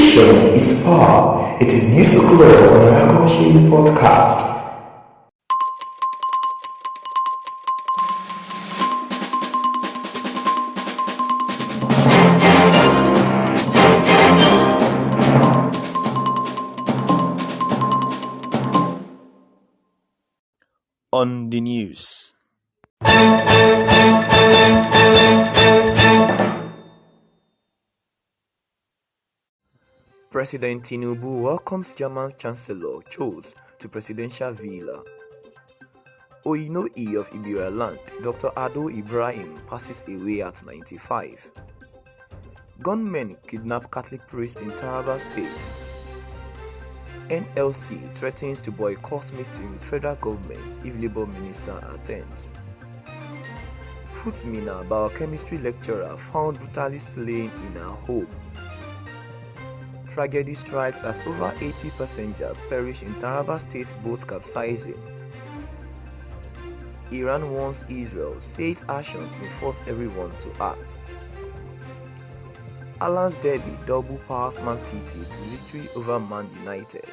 Information is power. It is news o'clock on the Rakoshi podcast. On the news. President Tinubu welcomes German Chancellor Scholz to presidential villa. Oyinoyi of Ibira land, Dr. Ado Ibrahim passes away at 95. Gunmen kidnap Catholic priest in Taraba State. NLC threatens to boycott meeting with federal government if Labour minister attends. Futmina biochemistry lecturer found brutally slain in her home. Tragedy strikes as over 80 passengers perish in Taraba State boat capsizing. Iran warns Israel, says actions may force everyone to act. Alan's derby double powers Man City to victory over Man United.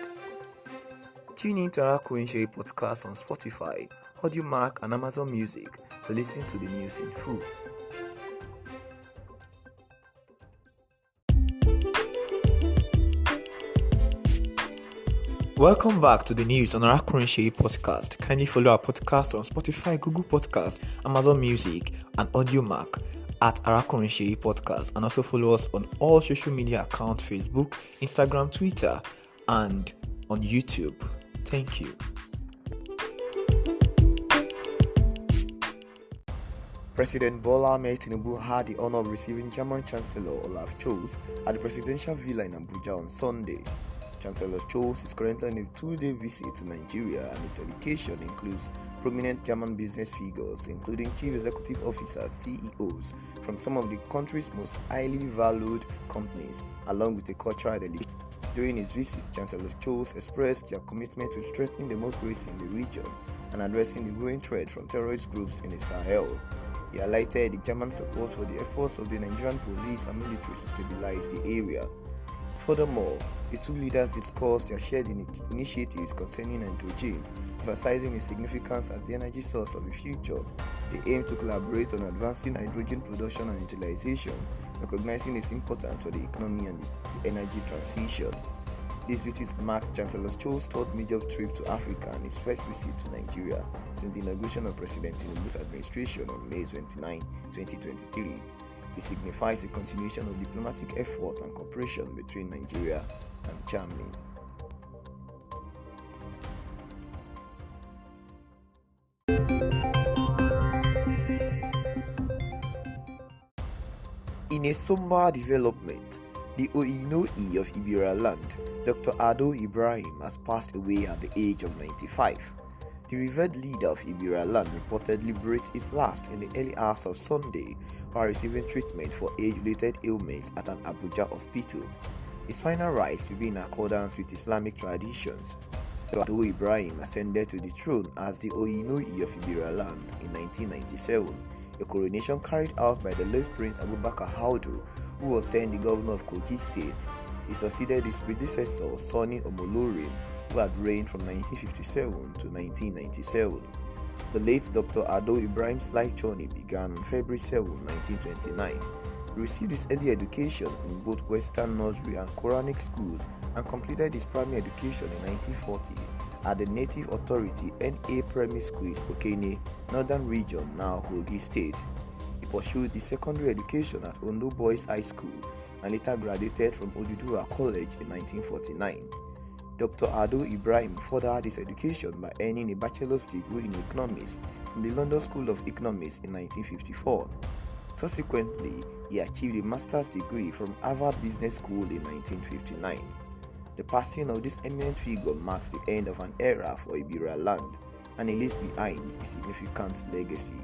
Tune in to our Korean podcast on Spotify, Audiomack and Amazon Music to listen to the news in full. Welcome back to the news on our Korean podcast. Kindly follow our podcast on Spotify, Google Podcast, Amazon Music and Audiomack at Arakonishe Podcast, and also follow us on all social media accounts: Facebook, Instagram, Twitter, and on YouTube. Thank you. President Bola Ahmed Tinubu had the honor of receiving German Chancellor Olaf Scholz at the presidential villa in Abuja on Sunday. Chancellor Scholz is currently on a 2-day visit to Nigeria, and his delegation includes prominent German business figures, including chief executive officers, CEOs, from some of the country's most highly valued companies, along with a cultural delegation. During his visit, Chancellor Scholz expressed their commitment to strengthening democracy in the region and addressing the growing threat from terrorist groups in the Sahel. He highlighted the German support for the efforts of the Nigerian police and military to stabilize the area. Furthermore, the two leaders discussed their shared initiatives concerning hydrogen, emphasizing its significance as the energy source of the future. They aim to collaborate on advancing hydrogen production and utilization, recognizing its importance for the economy and the energy transition. This visit marks Chancellor Scholz's third major trip to Africa and his first visit to Nigeria since the inauguration of President Tinubu's administration on May 29, 2023. It signifies the continuation of diplomatic effort and cooperation between Nigeria and Germany. In a somber development, the Oyinoyi of Ibira land, Dr. Ado Ibrahim, has passed away at the age of 95. The revered leader of Ibira land reportedly breathed his last in the early hours of Sunday while receiving treatment for age-related ailments at an Abuja hospital. His final rites will be in accordance with Islamic traditions. Ado Ibrahim ascended to the throne as the Oyinoyi of Ibira land in 1997, a coronation carried out by the late Prince Abubakar Audu, who was then the governor of Kogi State. He succeeded his predecessor, Sonny Omolorin, who had reigned from 1957 to 1997. The late Dr. Ado Ibrahim's life journey began on February 7, 1929. He received his early education in both Western Nursery and Quranic schools and completed his primary education in 1940 at the Native Authority NA Primary School in Okene, Northern Region, now Kogi State. He pursued his secondary education at Ondo Boys High School and later graduated from Oduduwa College in 1949. Dr. Ado Ibrahim furthered his education by earning a bachelor's degree in economics from the London School of Economics in 1954. Subsequently, he achieved a master's degree from Harvard Business School in 1959. The passing of this eminent figure marks the end of an era for Ibira land, and he leaves behind a significant legacy.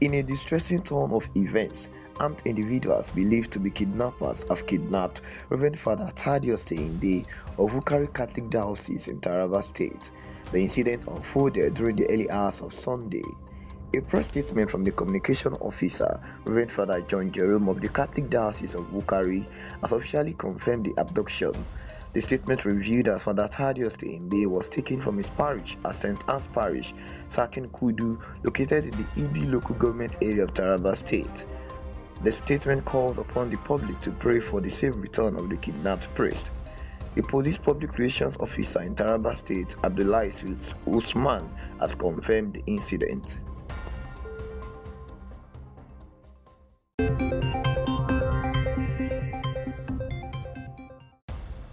In a distressing turn of events, armed individuals believed to be kidnappers have kidnapped Reverend Father Thaddeus Teyinde of Wukari Catholic Diocese in Taraba State. The incident unfolded during the early hours of Sunday. A press statement from the communication officer, Reverend Father John Jerome of the Catholic Diocese of Bukari, has officially confirmed the abduction. The statement revealed that Father Thaddeus Imbe was taken from his parish at St. Anne's Parish, Sakin Kudu, located in the Ibi local government area of Taraba State. The statement calls upon the public to pray for the safe return of the kidnapped priest. The police public relations officer in Taraba State, Abdullahi Usman, has confirmed the incident.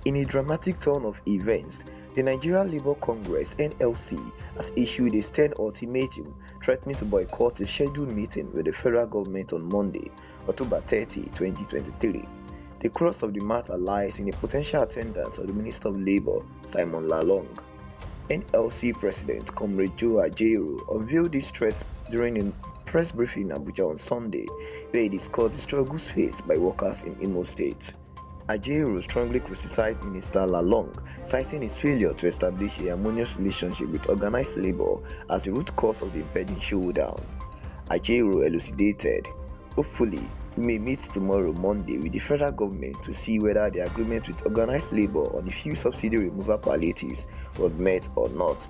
In a dramatic turn of events, the Nigerian Labour Congress (NLC) has issued a stern ultimatum threatening to boycott a scheduled meeting with the federal government on Monday, October 30, 2023. The crux of the matter lies in the potential attendance of the Minister of Labour, Simon Lalong. NLC President Comrade Joe Ajaero unveiled these threats during a press briefing in Abuja on Sunday, where he discussed the struggles faced by workers in Imo State. Ajaero strongly criticized Minister Lalong, citing his failure to establish a harmonious relationship with organized labor as the root cause of the impending showdown. Ajaero elucidated, "Hopefully, we may meet tomorrow Monday with the federal government to see whether the agreement with organized labor on the fuel subsidy removal palliatives was met or not."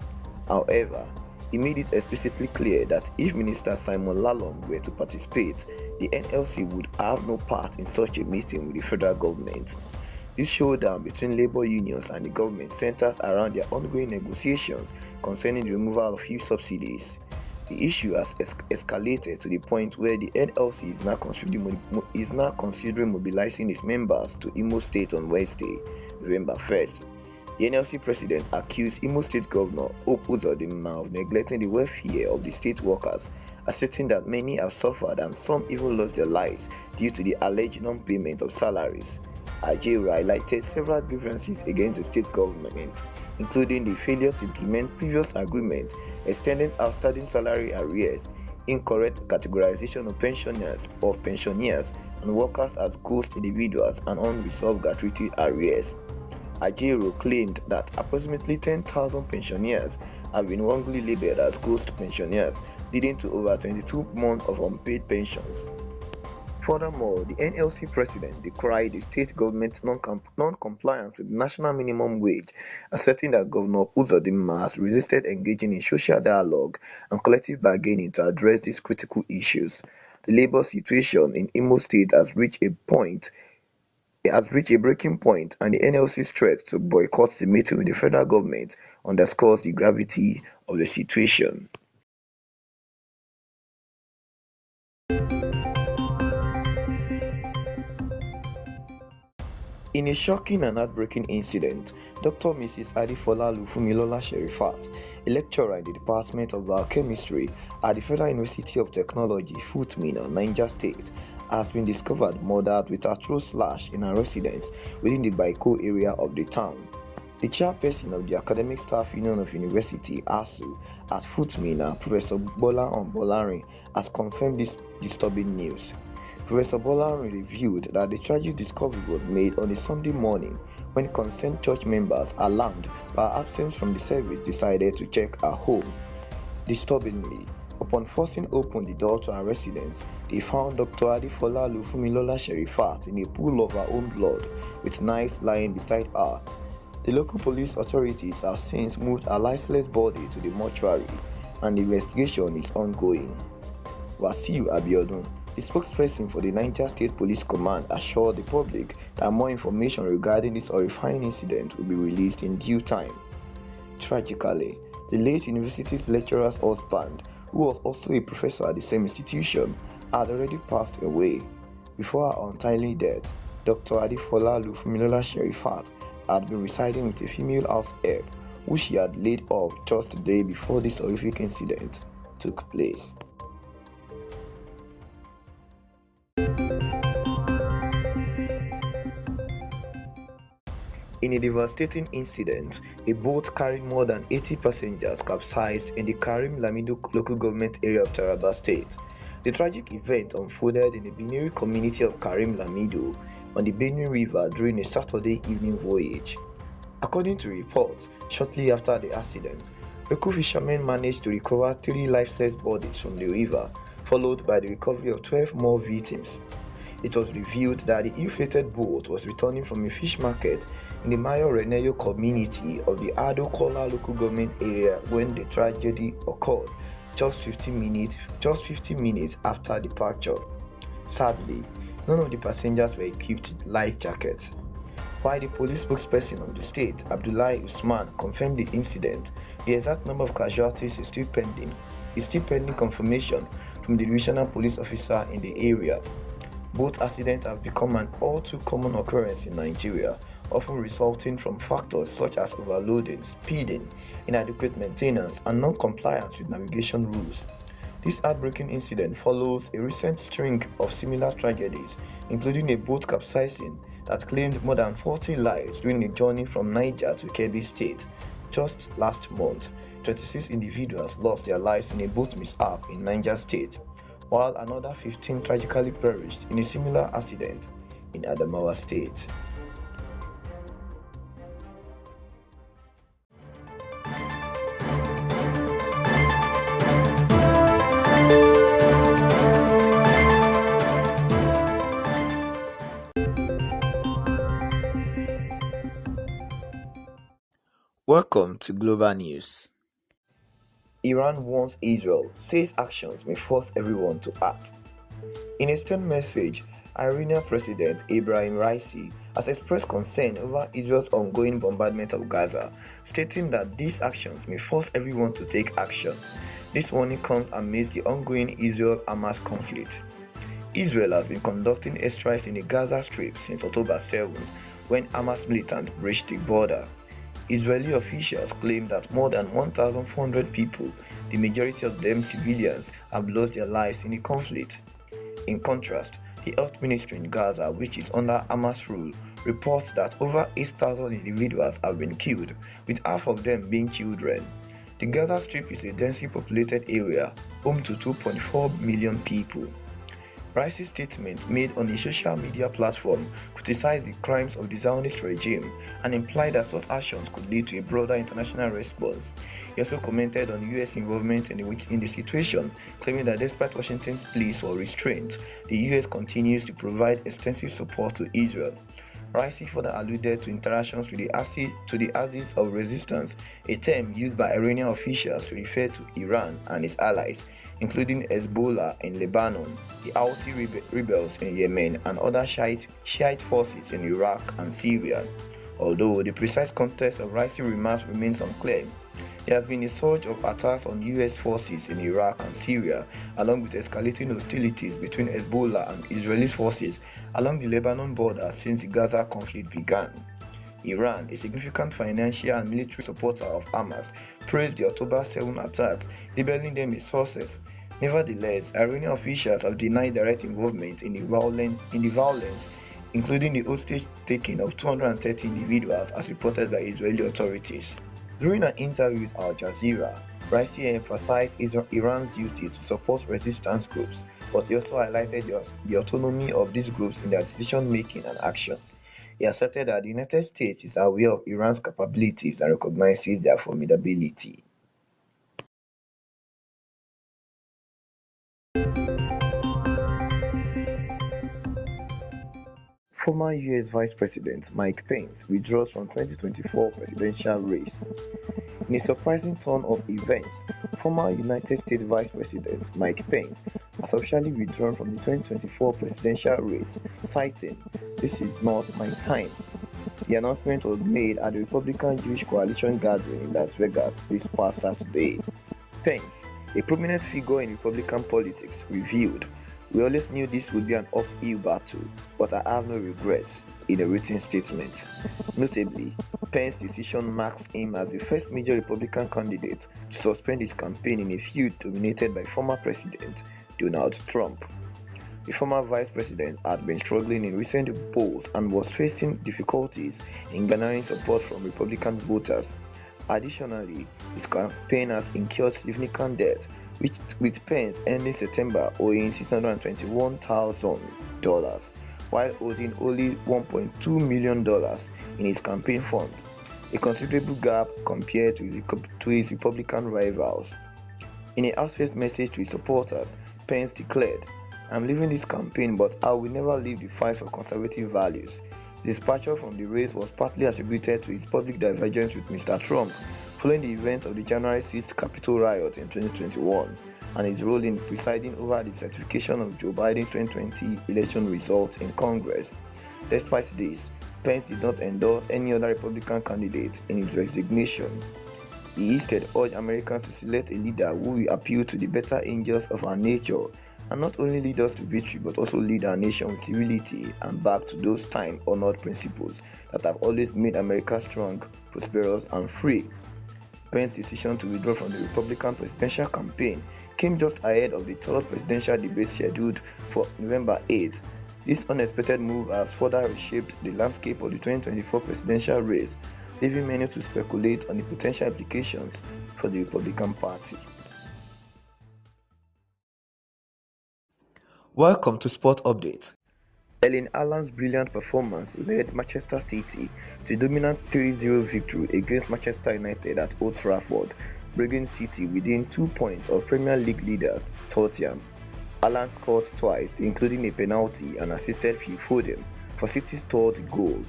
However, he made it explicitly clear that if Minister Simon Lalong were to participate, the NLC would have no part in such a meeting with the federal government. This showdown between labor unions and the government centers around their ongoing negotiations concerning the removal of fuel subsidies. The issue has escalated to the point where the NLC is now considering mobilizing its members to Imo State on Wednesday, November 1st. The NLC president accused Imo State Governor Hope Uzodinma of neglecting the welfare of the state workers, asserting that many have suffered and some even lost their lives due to the alleged non-payment of salaries. Ajaero highlighted several grievances against the state government, including the failure to implement previous agreements, extending outstanding salary arrears, incorrect categorization of pensioners and workers as ghost individuals, and unresolved gratuity arrears. Ajaero claimed that approximately 10,000 pensioners have been wrongly labeled as ghost pensioners, leading to over 22 months of unpaid pensions. Furthermore, the NLC president decried the state government's non-compliance with the national minimum wage, asserting that Governor Uzodinma has resisted engaging in social dialogue and collective bargaining to address these critical issues. The labor situation in Imo State has reached a breaking point, and the NLC's threat to boycott the meeting with the federal government underscores the gravity of the situation. In a shocking and heartbreaking incident, Dr. Mrs. Adifola Lufumilola Sherifat, a lecturer in the Department of Biochemistry at the Federal University of Technology, Futmina, Niger State, has been discovered murdered with a throat slash in her residence within the Baiko area of the town. The chairperson of the Academic Staff Union of University, ASU, at Futmina, Professor Bola Bolarin, has confirmed this disturbing news. Professor Bolarin revealed that the tragic discovery was made on a Sunday morning when concerned church members, alarmed by her absence from the service, decided to check her home. Disturbingly, upon forcing open the door to her residence, they found Dr. Adifola Lufumilola Sherifat in a pool of her own blood, with knives lying beside her. The local police authorities have since moved her lifeless body to the mortuary, and the investigation is ongoing. Wasiu Abiodun, the spokesperson for the Niger State Police Command, assured the public that more information regarding this horrifying incident will be released in due time. Tragically, the late university's lecturer's husband, who was also a professor at the same institution, had already passed away. Before her untimely death, Dr. Adifola Lufumilola Sherifat had been residing with a female house help, who she had laid off just the day before this horrific incident took place. In a devastating incident, a boat carrying more than 80 passengers capsized in the Karim Lamido local government area of Taraba State. The tragic event unfolded in the Biniri community of Karim Lamido on the Benue River during a Saturday evening voyage. According to reports, shortly after the accident, Local fishermen managed to recover 3 lifeless bodies from the river, followed by the recovery of 12 more victims. It was revealed that the ill-fated boat was returning from a fish market in the Mayo Reneyo community of the Ado Kola local government area when the tragedy occurred just 15 minutes after departure. Sadly, none of the passengers were equipped with life jackets. While the police spokesperson of the state, Abdullahi Usman, confirmed the incident, the exact number of casualties is still pending confirmation from the divisional police officer in the area. Both accidents have become an all too common occurrence in Nigeria, often resulting from factors such as overloading, speeding, inadequate maintenance, and non-compliance with navigation rules. This heartbreaking incident follows a recent string of similar tragedies, including a boat capsizing that claimed more than 40 lives during a journey from Niger to Kebbi State. Just last month, 26 individuals lost their lives in a boat mishap in Niger State, while another 15 tragically perished in a similar accident in Adamawa State. Welcome to Global News. Iran warns Israel, says actions may force everyone to act. In a stern message, Iranian President Ebrahim Raisi has expressed concern over Israel's ongoing bombardment of Gaza, stating that these actions may force everyone to take action. This warning comes amidst the ongoing Israel-Hamas conflict. Israel has been conducting airstrikes in the Gaza Strip since October 7, when Hamas militants breached the border. Israeli officials claim that more than 1,400 people, the majority of them civilians, have lost their lives in the conflict. In contrast, the health ministry in Gaza, which is under Hamas rule, reports that over 8,000 individuals have been killed, with half of them being children. The Gaza Strip is a densely populated area, home to 2.4 million people. Raisi's statement, made on a social media platform, criticized the crimes of the Zionist regime and implied that such actions could lead to a broader international response. He also commented on US involvement in the situation, claiming that despite Washington's pleas for restraint, the US continues to provide extensive support to Israel. Raisi further alluded to interactions with the Axis of Resistance, a term used by Iranian officials to refer to Iran and its allies, including Hezbollah in Lebanon, the Houthi rebels in Yemen, and other Shiite forces in Iraq and Syria. Although the precise context of Raisi's remarks remains unclear, there has been a surge of attacks on US forces in Iraq and Syria, along with escalating hostilities between Hezbollah and Israeli forces along the Lebanon border since the Gaza conflict began. Iran, a significant financial and military supporter of Hamas, praised the October 7 attacks, labeling them as sources. Nevertheless, Iranian officials have denied direct involvement in the violence, including the hostage-taking of 230 individuals as reported by Israeli authorities. During an interview with Al Jazeera, Raisi emphasized Iran's duty to support resistance groups, but he also highlighted the autonomy of these groups in their decision-making and actions. He asserted that the United States is aware of Iran's capabilities and recognizes their formidability. Former US Vice President Mike Pence withdraws from 2024 presidential race. In a surprising turn of events, former United States Vice President Mike Pence has officially withdrawn from the 2024 presidential race, citing, "This is not my time." The announcement was made at the Republican Jewish Coalition gathering in Las Vegas this past Saturday. Pence, a prominent figure in Republican politics, revealed, "We always knew this would be an uphill battle, but I have no regrets," in a written statement. Notably, Pence's decision marks him as the first major Republican candidate to suspend his campaign in a feud dominated by former President Donald Trump. The former vice president had been struggling in recent polls and was facing difficulties in garnering support from Republican voters. Additionally, his campaign has incurred significant debt, with Pence ending September owing $621,000, while holding only $1.2 million in his campaign fund. a considerable gap compared to his Republican rivals. In a heartfelt message to his supporters, Pence declared, "I'm leaving this campaign, but I will never leave the fight for conservative values." His departure from the race was partly attributed to his public divergence with Mr. Trump following the events of the January 6th Capitol riot in 2021 and his role in presiding over the certification of Joe Biden's 2020 election results in Congress. Despite this, Pence did not endorse any other Republican candidate in his resignation. He instead urged Americans to select a leader who will appeal to the better angels of our nature and not only lead us to victory but also lead our nation with civility and back to those time-honored principles that have always made America strong, prosperous, and free. Pence's decision to withdraw from the Republican presidential campaign came just ahead of the third presidential debate scheduled for November 8. This unexpected move has further reshaped the landscape of the 2024 presidential race, leaving many to speculate on the potential implications for the Republican Party. Welcome to Sport Update. Erling Haaland's brilliant performance led Manchester City to a dominant 3-0 victory against Manchester United at Old Trafford, bringing City within 2 points of Premier League leaders Tottenham. Haaland scored twice, including a penalty, and assisted Phil Foden for City's third goal.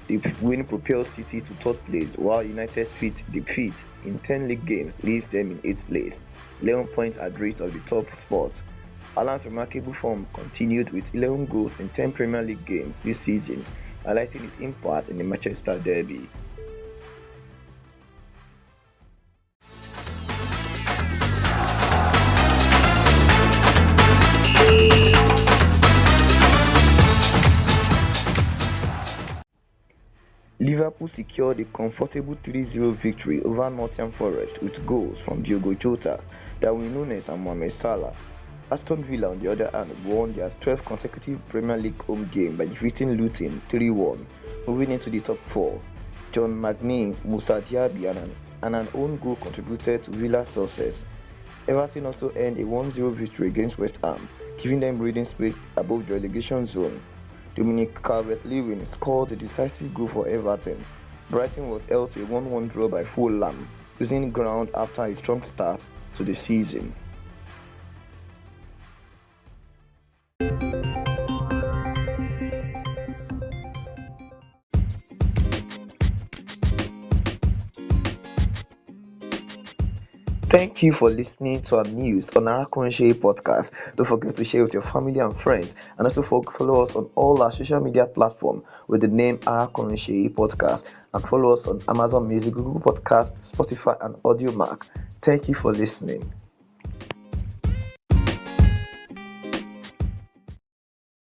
The win propelled City to third place, while United's defeat in 10 league games leaves them in 8th place, 11 points adrift of the top spot. Haaland's remarkable form continued with 11 goals in 10 Premier League games this season, highlighting his impact in the Manchester derby. Liverpool secured a comfortable 3-0 victory over Nottingham Forest with goals from Diogo Jota, Darwin Núñez and Mohamed Salah. Aston Villa, on the other hand, won their 12th consecutive Premier League home game by defeating Luton 3-1, moving into the top 4. John McGinn, Moussa Diaby and an own goal contributed to Villa's success. Everton also earned a 1-0 victory against West Ham, giving them breathing space above the relegation zone. Dominic Calvert-Lewin scored a decisive goal for Everton. Brighton was held to a 1-1 draw by Fulham, losing ground after a strong start to the season. Thank you for listening to our news on Arakunse podcast. Don't forget to share with your family and friends, and also follow us on all our social media platforms with the name Arakunse podcast, and follow us on Amazon Music, Google Podcast, Spotify, and AudioMac. Thank you for listening.